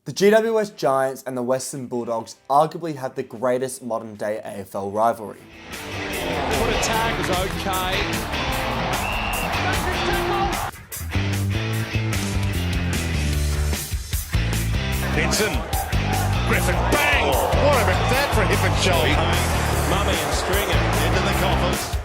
The GWS Giants and the Western Bulldogs arguably have the greatest modern day AFL rivalry. Foot attack was okay. Benson, Griffin, bang! What about that for hip and shoulder? Mummy and Stringer Into the coffers.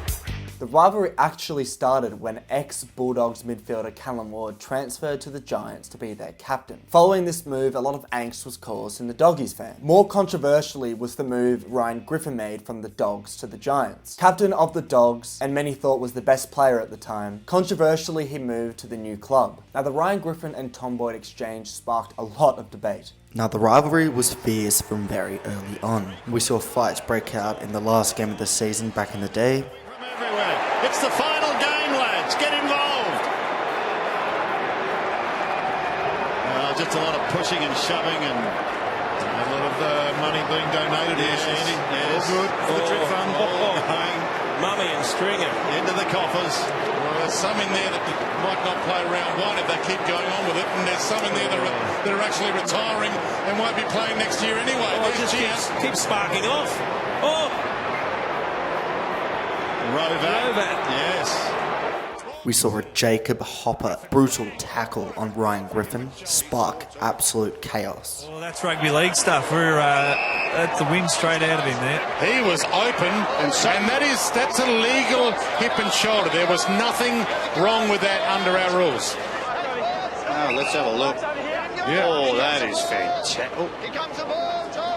The rivalry actually started when ex-Bulldogs midfielder Callum Ward transferred to the Giants to be their captain. Following this move, a lot of angst was caused in the Doggies fan. More controversially was the move Ryan Griffin made from the Dogs to the Giants. Captain of the Dogs, and many thought was the best player at the time, controversially he moved to the new club. Now the Ryan Griffin and Tom Boyd exchange sparked a lot of debate. Now the rivalry was fierce from very early on. We saw fights break out in the last game of the season back in the day. It's the final game, lads. Get involved. Just a lot of pushing and shoving and a lot of money being donated here, Sandy. Yes. All good for the trip fund. Mummy and Stringer Into the coffers. Well, there's some in there that might not play round one if they keep going on with it, and there's some in there that are actually retiring and won't be playing next year anyway. it just keeps sparking off. Oh, Rover. Yes. We saw a Jacob Hopper brutal tackle on Ryan Griffin spark absolute chaos. Well, that's rugby league stuff. That's the wind straight out of him there. He was open, and that's a legal hip and shoulder. There was nothing wrong with that under our rules. Oh, let's have a look. Yeah. Oh, that is fantastic.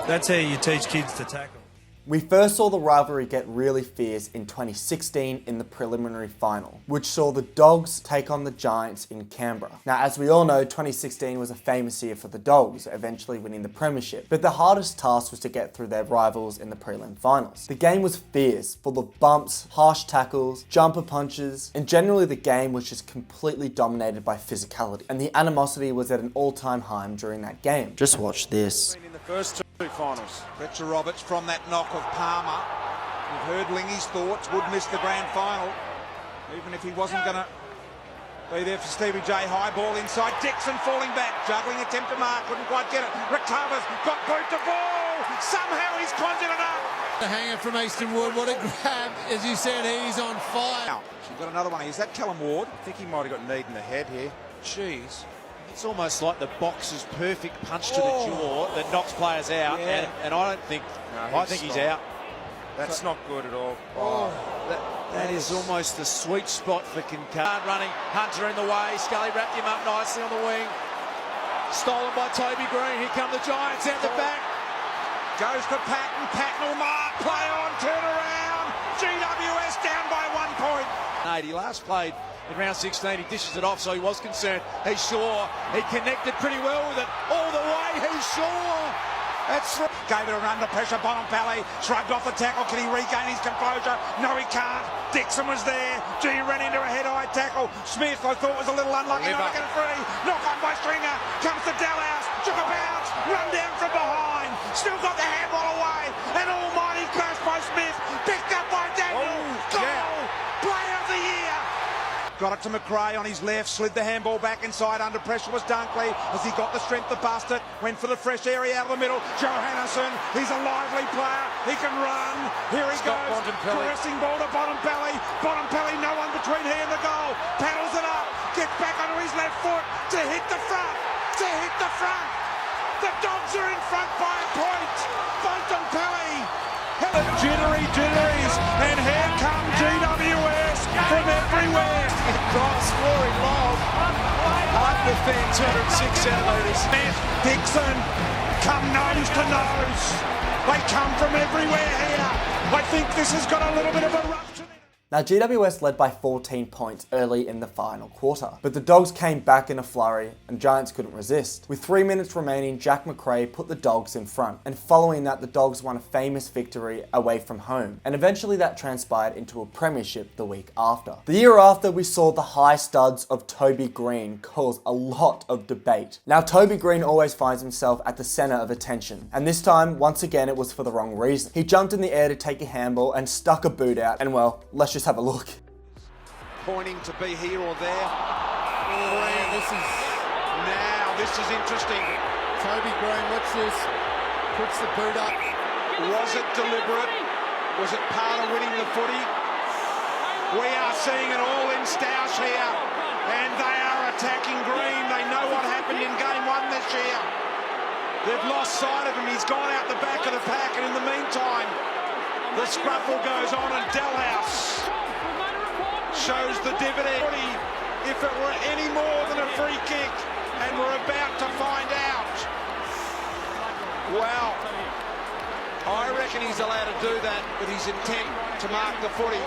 That's how you teach kids to tackle. We first saw the rivalry get really fierce in 2016 in the preliminary final, which saw the Dogs take on the Giants in Canberra. Now, as we all know, 2016 was a famous year for the Dogs, eventually winning the premiership, but the hardest task was to get through their rivals in the prelim finals. The game was fierce, full of bumps, harsh tackles, jumper punches, and generally the game was just completely dominated by physicality, and the animosity was at an all-time high during that game. Just watch this. In the first two finals, Fletcher Roberts from that knock of Palmer. We've heard Lingy's thoughts, would miss the grand final, even if he wasn't going to be there for Stevie J. High ball inside, Dixon falling back, juggling attempt to mark, couldn't quite get it. Recovers, got boot to ball, somehow he's conjured it up. The hanger from Easton Wood, what a grab, as you said, he's on fire. Now, she's got another one, is that Callum Ward? I think he might have got kneed in the head here. Jeez. It's almost like the boxer's perfect punch to the jaw that knocks players out, and I don't think. No, I think he's out. That's not good at all. That is almost the sweet spot for concussion. Running, Hunter in the way. Scully wrapped him up nicely on the wing. Stolen by Toby Green. Here come the Giants out the back. Goes to Patton. Patton will mark. Play on. Turn around. GWS down by 1 point. He last played in round 16, he dishes it off, so he was concerned. He's sure he connected pretty well with it all the way. He's sure. That's gave it a run to pressure. Bonompelli shrugged off the tackle. Can he regain his composure? No, he can't. Dixon was there. G ran into a head-high tackle. Smith, I thought, was a little unlucky not to get it free. Knock on by Stringer. Comes to Dalhouse. Took a bounce. Run down from behind. Still got the handball away. An almighty crash by Smith. Picked up by Daniel. Goal. Player of the year. Got it to McRae on his left, slid the handball back inside. Under pressure was Dunkley as he got the strength to bust it. Went for the fresh area out of the middle. Johannesson, he's a lively player. He can run. Here he goes. Pressing ball to Bonompelli. Bonompelli, no one between he and the goal. Paddles it up. Gets back onto his left foot to hit the front. To hit the front. The Dogs are in front by a point. Bonompelli. Jitteries. And here come GWS from everywhere. Cross scoring long. Up the fence, 206 centimetres. Smith, Dixon, come nose to nose. They come from everywhere here. I think this has got a little bit of a rupture. Now GWS led by 14 points early in the final quarter, but the Dogs came back in a flurry and Giants couldn't resist. With 3 minutes remaining, Jack McRae put the Dogs in front, and following that the Dogs won a famous victory away from home, and eventually that transpired into a premiership the week after. The year after, we saw the high studs of Toby Green cause a lot of debate. Now Toby Green always finds himself at the centre of attention, and this time, once again, it was for the wrong reason. He jumped in the air to take a handball and stuck a boot out, and well, let's just have a look. Pointing to be here or there. This is interesting. Toby Green, watch this. Puts the boot up. Was it deliberate? Was it part of winning the footy? We are seeing it all in Stoush here, and they are attacking Green. They know what happened in game one this year. They've lost sight of him. He's gone out the back of the pack, and in the meantime, the scruffle goes on, and Delhouse shows the dividend. If it were any more than a free kick, and we're about to find out. Well, I reckon he's allowed to do that with his intent to mark the footy.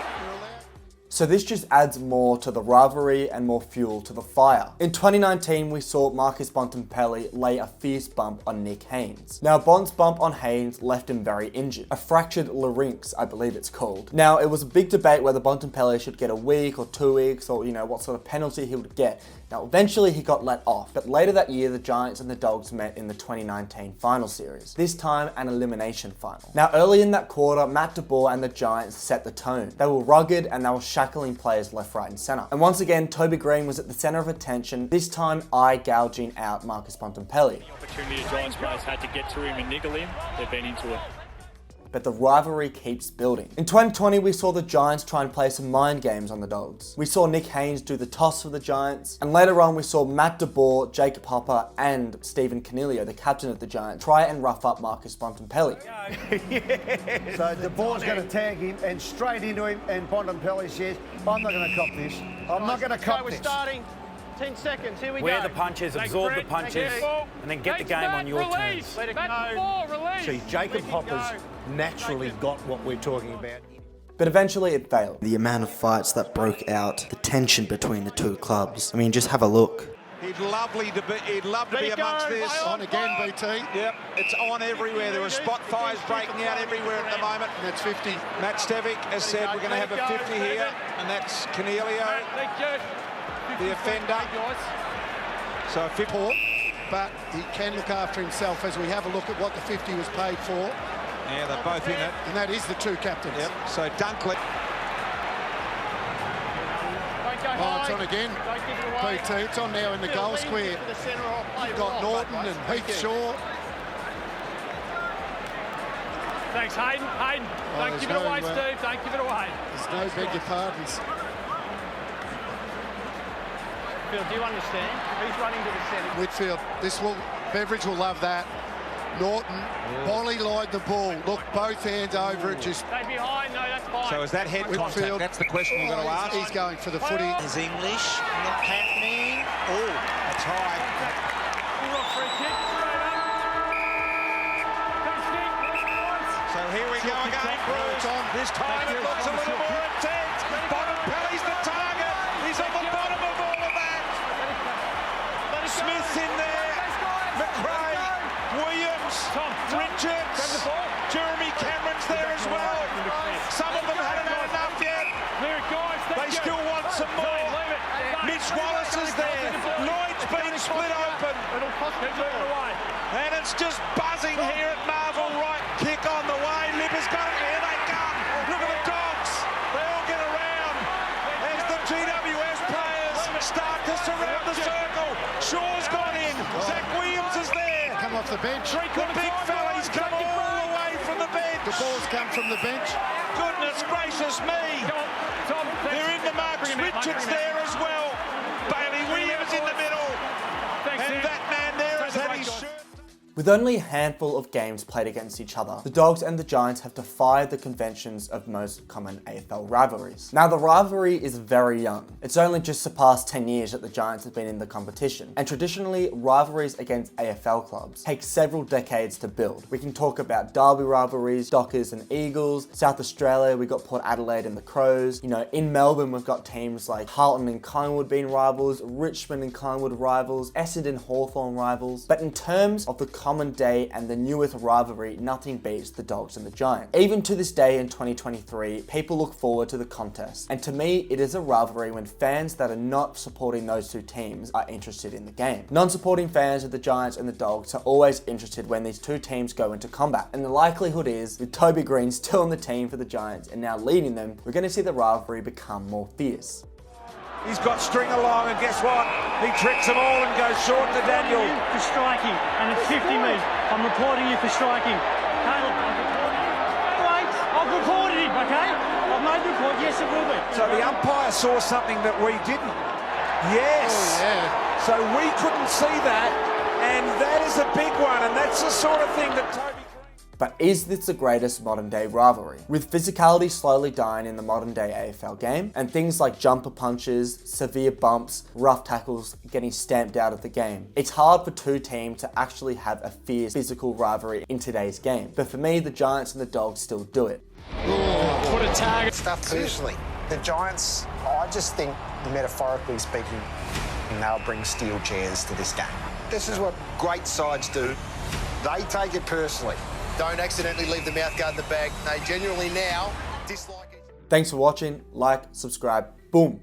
So this just adds more to the rivalry and more fuel to the fire. In 2019, we saw Marcus Bontempelli lay a fierce bump on Nick Haynes. Now, Bont's bump on Haynes left him very injured. A fractured larynx, I believe it's called. Now, it was a big debate whether Bontempelli should get a week or 2 weeks, or, what sort of penalty he would get. Now, eventually he got let off, but later that year, the Giants and the Dogs met in the 2019 final series. This time, an elimination final. Now, early in that quarter, Matt DeBoer and the Giants set the tone. They were rugged and they were shackling players left, right, and centre. And once again, Toby Green was at the centre of attention, this time eye gouging out Marcus Bontempelli. The opportunity the Giants players had to get to him and niggle him, they've been into it. But the rivalry keeps building. In 2020, we saw the Giants try and play some mind games on the Dogs. We saw Nick Haynes do the toss for the Giants, and later on we saw Matt DeBoer, Jacob Hopper, and Stephen Coniglio, the captain of the Giants, try and rough up Marcus Bontempelli. So DeBoer's going to tag him and straight into him, and Bontempelli says, I'm not going to cop this. I'm not going to cop this. We're starting. 10 seconds, here we go. Wear the punches, absorb the punches, and then get the game on your terms. Let it go. See, Jacob Hopper's naturally got what we're talking about. But eventually it failed. The amount of fights that broke out, the tension between the two clubs. I mean, just have a look. He'd love to be amongst this. On again, BT. Yep, it's on everywhere. There are spot fires breaking out everywhere at the moment. And that's 50. Matt Stevic has said we're going to have a 50 here, and that's Coniglio, the offender. So a 50, but he can look after himself as we have a look at what the 50 was paid for. Yeah, they're both in it. And that is the two captains. Yep, so Dunkley. Oh, it's on again. BT, it's on now in the goal square. You've got Norton and Heath Shaw. Thanks, Hayden. Don't give it away, Steve. Don't give it away. There's no beg your pardons. Phil, do you understand? Who's running to the centre? Whitfield, Beveridge will love that. Norton, Bolly lied the ball. Look, both hands over it, just... Stay behind, no, that's fine. So is that head Whitfield, contact? That's the question you've got to ask. He's going for the footy. Is English not happening? Oh, that's high. Free kick, straight up. So here we go again, Bruce. This time it looks a little more intense. Bontempelli's the target. He's on the bottom of all of that. Smith's in there. McRae, Williams, Richards, Jeremy Cameron's there as well. Some of them haven't had enough yet. They still want some more. Mitch Wallace is there. Lloyd's been split open. And it's just buzzing here at Marvel right. Kick on the way. Lipper's got it. Here they come. Look at the Dogs. They all get around as the GWS players start to surround the circle. Shaw's gone in. Zach Williams is there. Come off the bench. The big fella's come all the way from the bench. The ball's come from the bench. Goodness gracious me. They're in the marks. Richards there as well. Bailey Williams in the middle. And that man there has had his shirt. With only a handful of games played against each other, the Dogs and the Giants have defied the conventions of most common AFL rivalries. Now, the rivalry is very young. It's only just surpassed 10 years that the Giants have been in the competition, and traditionally, rivalries against AFL clubs take several decades to build. We can talk about Derby rivalries, Dockers and Eagles. South Australia, we've got Port Adelaide and the Crows. In Melbourne, we've got teams like Carlton and Collingwood being rivals, Richmond and Collingwood rivals, Essendon Hawthorn rivals. But in terms of the common day and the newest rivalry, nothing beats the Dogs and the Giants. Even to this day in 2023, people look forward to the contest. And to me, it is a rivalry when fans that are not supporting those two teams are interested in the game. Non-supporting fans of the Giants and the Dogs are always interested when these two teams go into combat. And the likelihood is, with Toby Green still on the team for the Giants and now leading them, we're going to see the rivalry become more fierce. He's got string along, and guess what? He tricks them all and goes short to Daniel. For striking, and it's 50 metres. I'm reporting you for striking. Caleb, wait, I've reported him, okay? I've made the report, yes it will be. So the umpire saw something that we didn't. Yes. Oh, yeah. So we couldn't see that, and that is a big one, and that's the sort of thing that Toby... But is this the greatest modern day rivalry? With physicality slowly dying in the modern day AFL game, and things like jumper punches, severe bumps, rough tackles getting stamped out of the game, it's hard for two teams to actually have a fierce physical rivalry in today's game. But for me, the Giants and the Dogs still do it. Put a tag. Stuff personally. The Giants, I just think, metaphorically speaking, they'll bring steel chairs to this game. This is what great sides do. They take it personally. Don't accidentally leave the mouthguard in the bag. They genuinely now dislike it. Thanks for watching. Like, subscribe, boom.